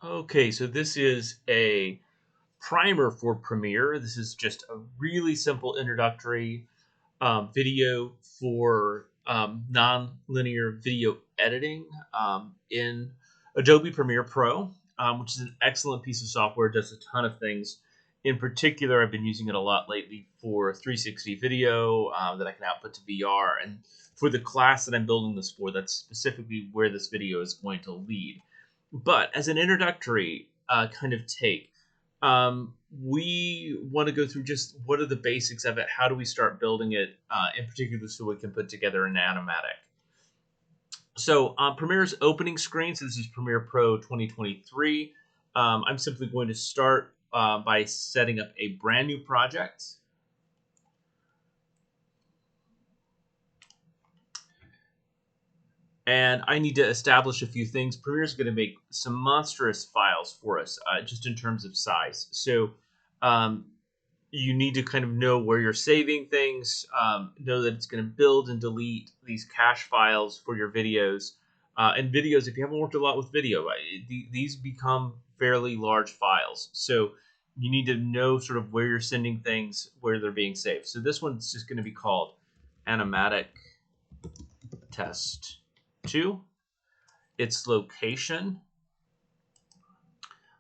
Okay, so this is a primer for Premiere. This is just a really simple introductory video for non-linear video editing in Adobe Premiere Pro, which is an excellent piece of software. It does a ton of things. In particular, I've been using it a lot lately for 360 video that I can output to VR. And for the class that I'm building this for, that's specifically where this video is going to lead. But as an introductory kind of take, we want to go through just what are the basics of it, how do we start building it, in particular so we can put together an animatic. So Premiere's opening screen, so this is Premiere Pro 2023. I'm simply going to start by setting up a brand new project. And I need to establish a few things. Premiere is going to make some monstrous files for us, just in terms of size. So you need to kind of know where you're saving things, know that it's going to build and delete these cache files for your videos. And videos, if you haven't worked a lot with video, these become fairly large files. So you need to know sort of where you're sending things, where they're being saved. So this one's just going to be called Animatic Test 2. Its location,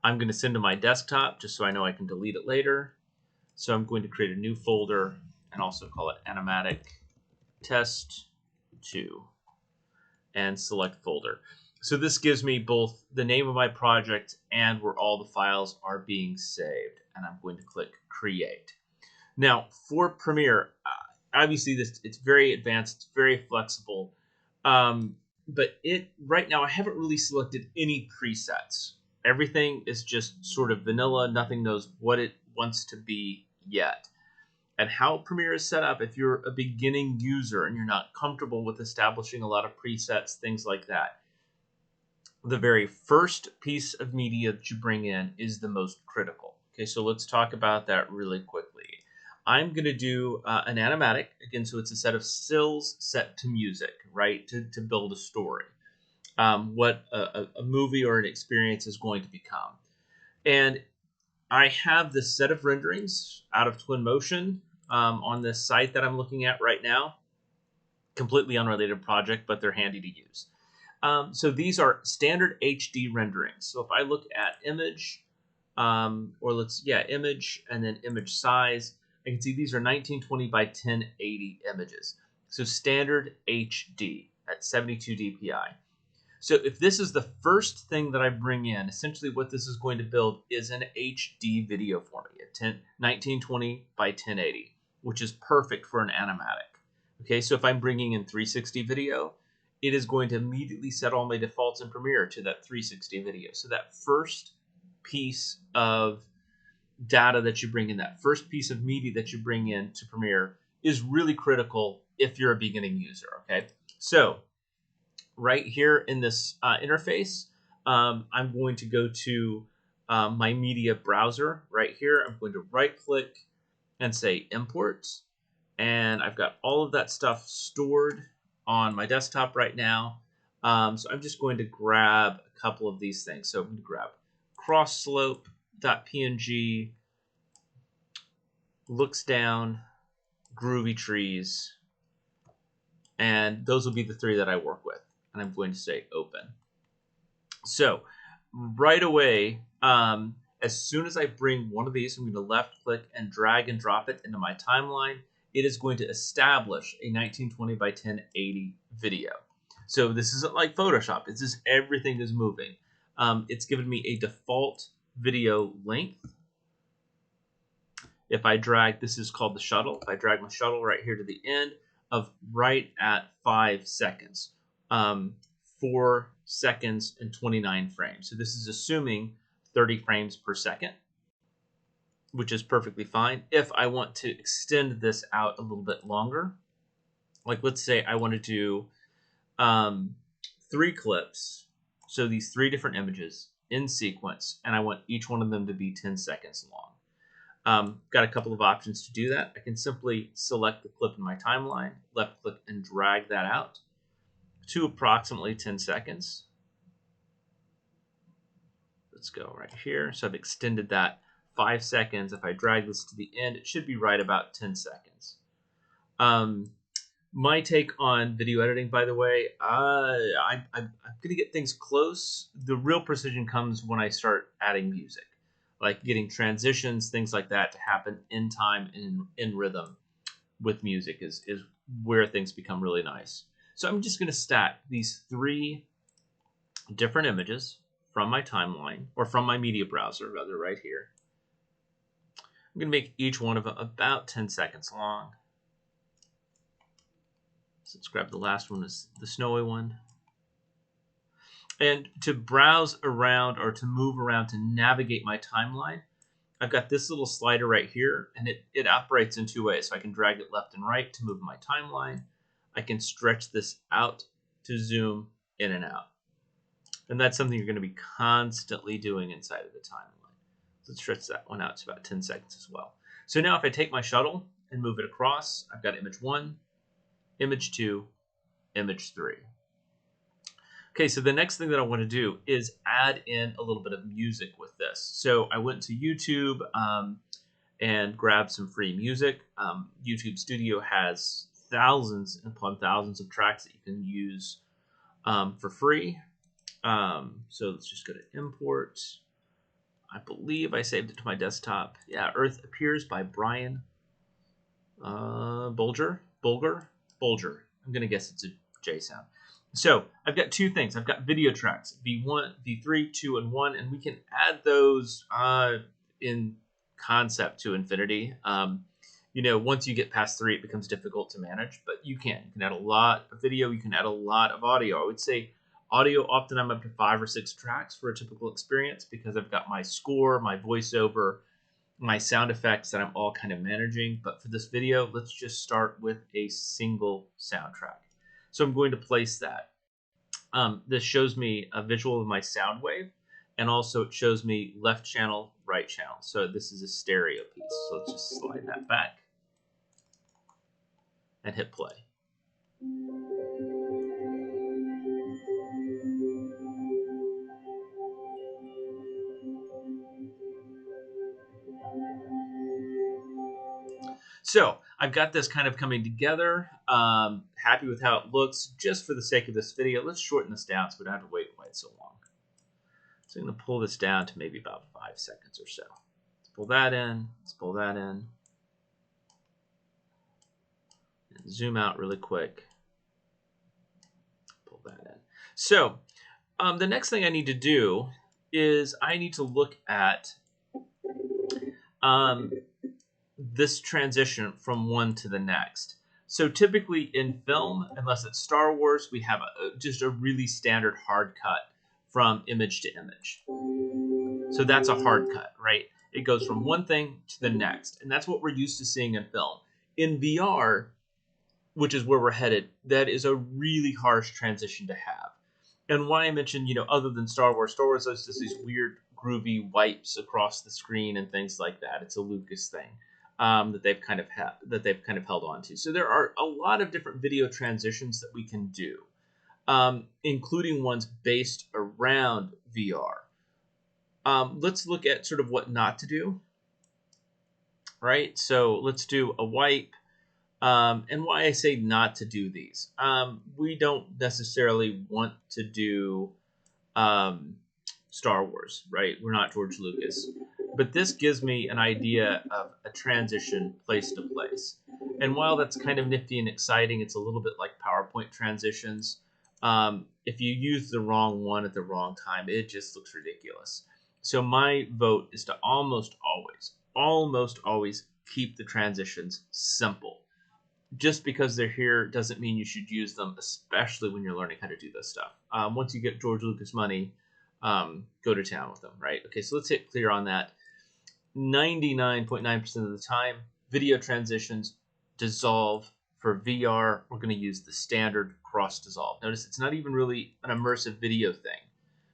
I'm going to send to my desktop just so I know I can delete it later. So I'm going to create a new folder and also call it Animatic Test 2 and select folder. So this gives me both the name of my project and where all the files are being saved. And I'm going to click Create. Now for Premiere, obviously it's very advanced, it's very flexible. But right now I haven't really selected any presets. Everything is just sort of vanilla. Nothing knows what it wants to be yet. And how Premiere is set up, if you're a beginning user and you're not comfortable with establishing a lot of presets, things like that, the very first piece of media that you bring in is the most critical. Okay, so let's talk about that really quickly. I'm going to do an animatic, again, so it's a set of stills set to music, right, to build a story, what a movie or an experience is going to become. And I have this set of renderings out of Twinmotion on this site that I'm looking at right now. Completely unrelated project, but they're handy to use. So these are standard HD renderings. So if I look at image, image and then image size, I can see these are 1920 by 1080 images. So standard HD at 72 DPI. So if this is the first thing that I bring in, essentially what this is going to build is an HD video for me at 1920 by 1080, which is perfect for an animatic. Okay, so if I'm bringing in 360 video, it is going to immediately set all my defaults in Premiere to that 360 video. So that first piece of data that you bring in, that first piece of media that you bring in to Premiere is really critical if you're a beginning user, okay? So right here in this interface, I'm going to go to my media browser right here. I'm going to right click and say import. And I've got all of that stuff stored on my desktop right now. So I'm just going to grab a couple of these things. So I'm going to grab crossslope.png, looks down, groovy trees, and those will be the three that I work with. And I'm going to say open. So right away, as soon as I bring one of these, I'm going to left click and drag and drop it into my timeline. It is going to establish a 1920 by 1080 video. So this isn't like Photoshop. It's just everything is moving. It's given me a default video length. If I drag, this is called the shuttle. If I drag my shuttle right here to the end of right at 5 seconds, 4 seconds and 29 frames. So this is assuming 30 frames per second, which is perfectly fine. If I want to extend this out a little bit longer, like let's say I want to do 3 clips, so these 3 different images in sequence, and I want each one of them to be 10 seconds long. Got a couple of options to do that. I can simply select the clip in my timeline, left click and drag that out to approximately 10 seconds. let's go right here. So I've extended that 5 seconds. If I drag this to the end, it should be right about 10 seconds. My take on video editing, by the way, I'm going to get things close. The real precision comes when I start adding music, like getting transitions, things like that to happen in time and in rhythm with music is where things become really nice. So I'm just going to stack these 3 different images from my timeline, or from my media browser, rather, right here. I'm going to make each one of them about 10 seconds long. So let's grab the last one, the snowy one. And to browse around, or to move around, to navigate my timeline, I've got this little slider right here, and it operates in 2 ways. So I can drag it left and right to move my timeline. I can stretch this out to zoom in and out. And that's something you're going to be constantly doing inside of the timeline. So let's stretch that one out to about 10 seconds as well. So now if I take my shuttle and move it across, I've got image 1, image 2, image 3. Okay, so the next thing that I want to do is add in a little bit of music with this. So I went to YouTube and grabbed some free music. YouTube Studio has thousands upon thousands of tracks that you can use for free. So let's just go to import. I believe I saved it to my desktop. Yeah, Earth Appears by Brian Bulger. I'm going to guess it's a J sound. So I've got 2 things. I've got video tracks, V1, V3, 2, and 1, and we can add those in concept to infinity. Once you get past 3, it becomes difficult to manage, but you can. You can add a lot of video. You can add a lot of audio. I would say audio, often I'm up to 5 or 6 tracks for a typical experience, because I've got my score, my voiceover, my sound effects that I'm all kind of managing. But for this video, let's just start with a single soundtrack. So I'm going to place that. This shows me a visual of my sound wave, and also it shows me left channel, right channel. So this is a stereo piece. So let's just slide that back and hit play. So I've got this kind of coming together. Happy with how it looks. Just for the sake of this video, let's shorten this down so we don't have to wait quite so long. So I'm going to pull this down to maybe about 5 seconds or so. Let's pull that in. Let's pull that in. And zoom out really quick. Pull that in. So the next thing I need to do is I need to look at this transition from one to the next. So typically in film, unless it's Star Wars, we have just a really standard hard cut from image to image. So that's a hard cut, right? It goes from one thing to the next. And that's what we're used to seeing in film. In VR, which is where we're headed, that is a really harsh transition to have. And why I mentioned, other than Star Wars has just these weird groovy wipes across the screen and things like that. It's a Lucas thing. That they've kind of held on to. So there are a lot of different video transitions that we can do, including ones based around VR. Let's look at sort of what not to do. Right. So let's do a wipe. And why I say not to do these. We don't necessarily want to do Star Wars, right? We're not George Lucas. But this gives me an idea of a transition place to place. And while that's kind of nifty and exciting, it's a little bit like PowerPoint transitions. If you use the wrong one at the wrong time, it just looks ridiculous. So my vote is to almost always keep the transitions simple. Just because they're here doesn't mean you should use them, especially when you're learning how to do this stuff. Once you get George Lucas money, go to town with them, right? Okay, so let's hit clear on that. 99.9% of the time, video transitions dissolve. For VR, we're going to use the standard cross dissolve. Notice it's not even really an immersive video thing,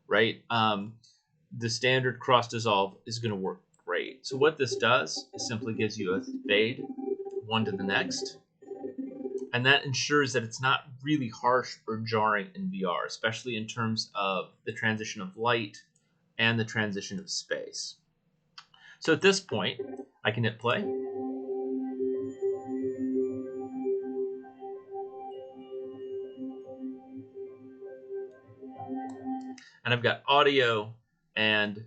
right? The standard cross dissolve is going to work great. So what this does is simply gives you a fade, one to the next. And that ensures that it's not really harsh or jarring in VR, especially in terms of the transition of light and the transition of space. So at this point, I can hit play. And I've got audio and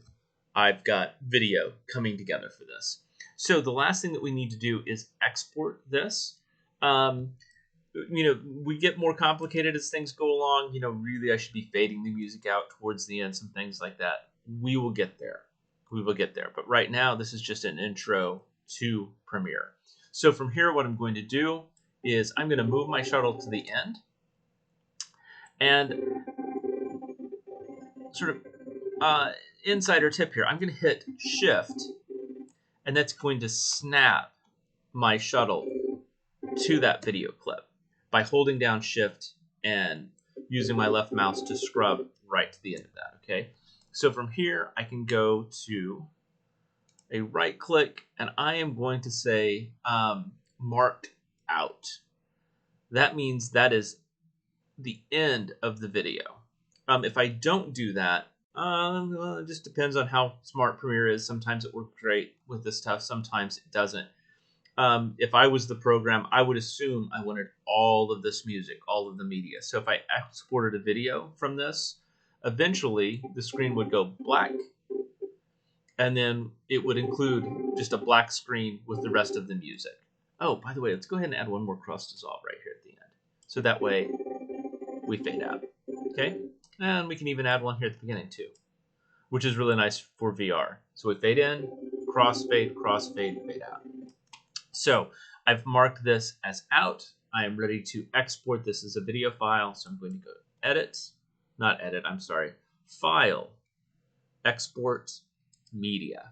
I've got video coming together for this. So the last thing that we need to do is export this. We get more complicated as things go along. Really I should be fading the music out towards the end, some things like that. We will get there. But right now, this is just an intro to Premiere. So from here, what I'm going to do is I'm going to move my shuttle to the end. And sort of insider tip here, I'm going to hit Shift, and that's going to snap my shuttle to that video clip by holding down Shift and using my left mouse to scrub right to the end of that, okay? So from here, I can go to a right click, and I am going to say marked out. That means that is the end of the video. If I don't do that, well, it just depends on how smart Premiere is. Sometimes it works great with this stuff. Sometimes it doesn't. If I was the program, I would assume I wanted all of this music, all of the media. So if I exported a video from this, eventually the screen would go black, and then it would include just a black screen with the rest of the music. Oh, by the way, let's go ahead and add one more cross dissolve right here at the end. So that way we fade out, okay? And we can even add one here at the beginning too, which is really nice for VR. So we fade in, fade out. So I've marked this as out. I am ready to export this as a video file. So I'm going to go to File, Export Media.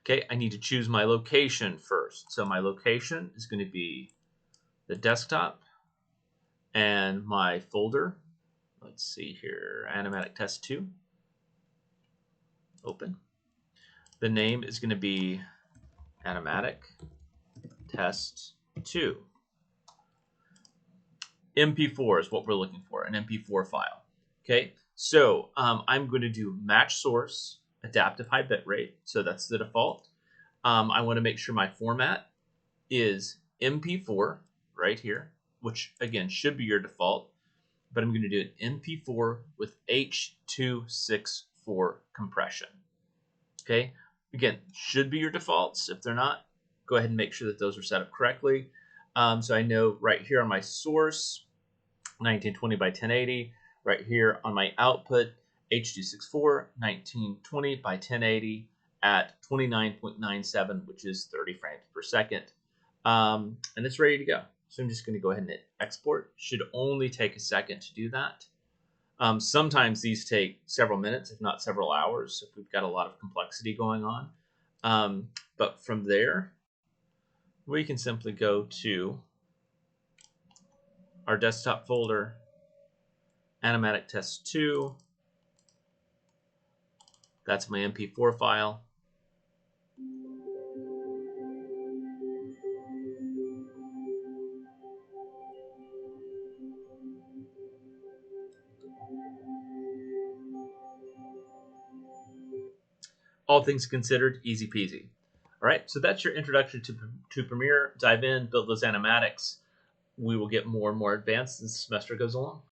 Okay, I need to choose my location first. So my location is going to be the desktop and my folder. Let's see here, Animatic Test 2. Open. The name is going to be Animatic Test 2. MP4 is what we're looking for, an MP4 file. Okay, so I'm going to do match source, adaptive high bitrate. So that's the default. I want to make sure my format is MP4 right here, which again should be your default. But I'm going to do an MP4 with H.264 compression. Okay, again, should be your defaults. If they're not, go ahead and make sure that those are set up correctly. So I know right here on my source, 1920 by 1080. Right here on my output, H.264, 1920 by 1080 at 29.97, which is 30 frames per second. And it's ready to go. So I'm just going to go ahead and hit export. Should only take a second to do that. Sometimes these take several minutes, if not several hours, if we've got a lot of complexity going on. But from there, we can simply go to our desktop folder, Animatic Test 2. That's my MP4 file. All things considered, easy peasy. All right, so that's your introduction to Premiere. Dive in, build those animatics. We will get more and more advanced as the semester goes along.